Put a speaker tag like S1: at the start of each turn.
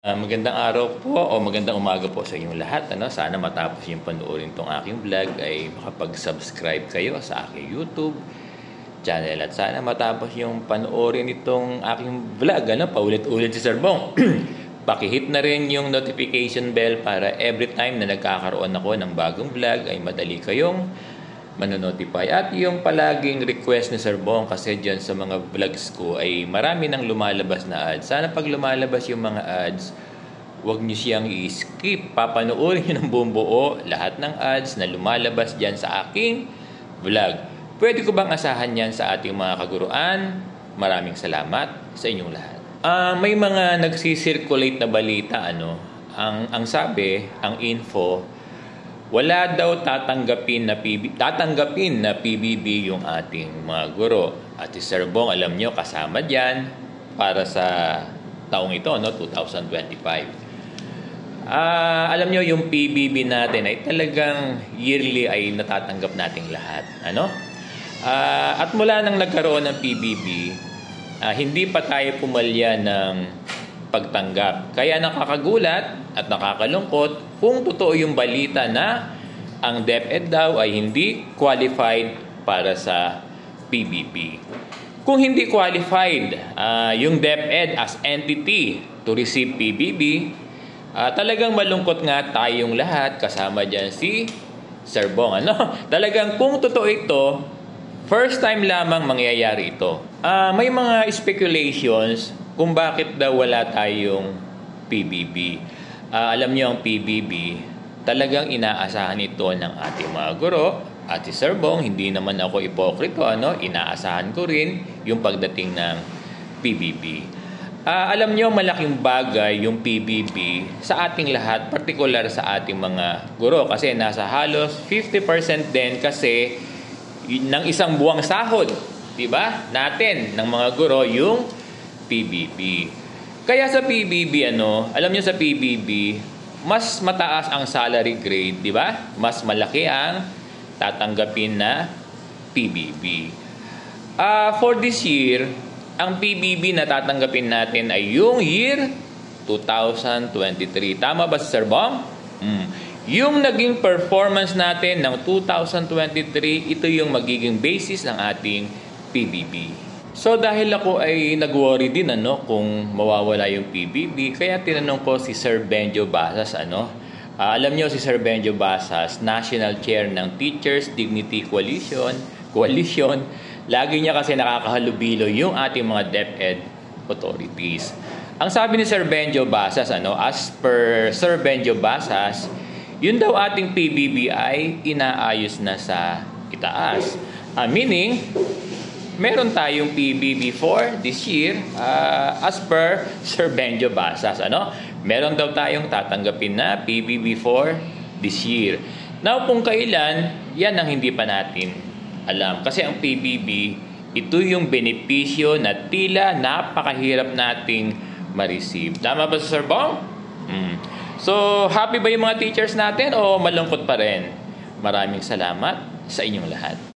S1: Magandang araw po o magandang umaga po sa inyong lahat. Sana matapos yung panoorin itong aking vlog ay makapag-subscribe kayo sa aking YouTube channel. At sana matapos yung panoorin itong aking vlog, paulit-ulit si Sir Bong. Pakihit na rin yung notification bell para every time na nagkakaroon ako ng bagong vlog ay madali kayong manonotify. At yung palaging request ni Sir Bong kasi dyan sa mga vlogs ko ay marami nang lumalabas na ads. Sana pag lumalabas yung mga ads, huwag nyo siyang i-skip. Papanoorin nyo ng buong buo lahat ng ads na lumalabas dyan sa aking vlog. Pwede ko bang asahan yan sa ating mga kaguruan? Maraming salamat sa inyong lahat. May mga nagsisirculate na balita, ang sabi, ang info, wala daw tatanggapin na PBB yung ating mga guro. At si Sir Bong, alam nyo, kasama dyan para sa taong ito, 2025. Alam nyo, yung PBB natin ay talagang yearly ay natatanggap nating lahat. At mula nang nagkaroon ng PBB, hindi pa tayo pumalya ng pagtanggap. Kaya nakakagulat at nakakalungkot kung totoo yung balita na ang DepEd daw ay hindi qualified para sa PBB. Kung hindi qualified yung DepEd as entity to receive PBB, talagang malungkot nga tayong lahat, kasama dyan si Sir Bong. Talagang kung totoo ito, first time lamang mangyayari ito. May mga speculations kung bakit daw wala tayong PBB. Alam niyo ang PBB, talagang inaasahan ito ng ating mga guro. At si Sir Bong, hindi naman ako ipokrito, inaasahan ko rin yung pagdating ng PBB. Alam niyo, malaking bagay yung PBB sa ating lahat, partikular sa ating mga guro. Kasi nasa halos 50% din kasi ng isang buwang sahod, diba? Natin, ng mga guro, yung PBB. Kaya sa PBB, alam nyo sa PBB, mas mataas ang salary grade, di ba? Mas malaki ang tatanggapin na PBB. For this year, ang PBB na tatanggapin natin ay yung year 2023. Tama ba, Sir Bong? Yung naging performance natin ng 2023, ito yung magiging basis ng ating PBB. So dahil ako ay nag-worry din kung mawawala yung PBB, kaya tinanong ko si Sir Benjo Basas. Alam niyo si Sir Benjo Basas, National Chair ng Teachers Dignity Coalition. Lagi niya kasi nakakahalubilo yung ating mga DepEd authorities. Ang sabi ni Sir Benjo Basas, as per Sir Benjo Basas, yun daw ating PBB ay inaayos na sa itaas. Meaning, meron tayong PBB for this year as per Sir Benjo Basas. Meron daw tayong tatanggapin na PBB for this year. Now, kung kailan, yan ang hindi pa natin alam. Kasi ang PBB, ito yung benepisyo na tila napakahirap nating ma-receive. Tama ba, Sir Bong? So, happy ba yung mga teachers natin o malungkot pa rin? Maraming salamat sa inyong lahat.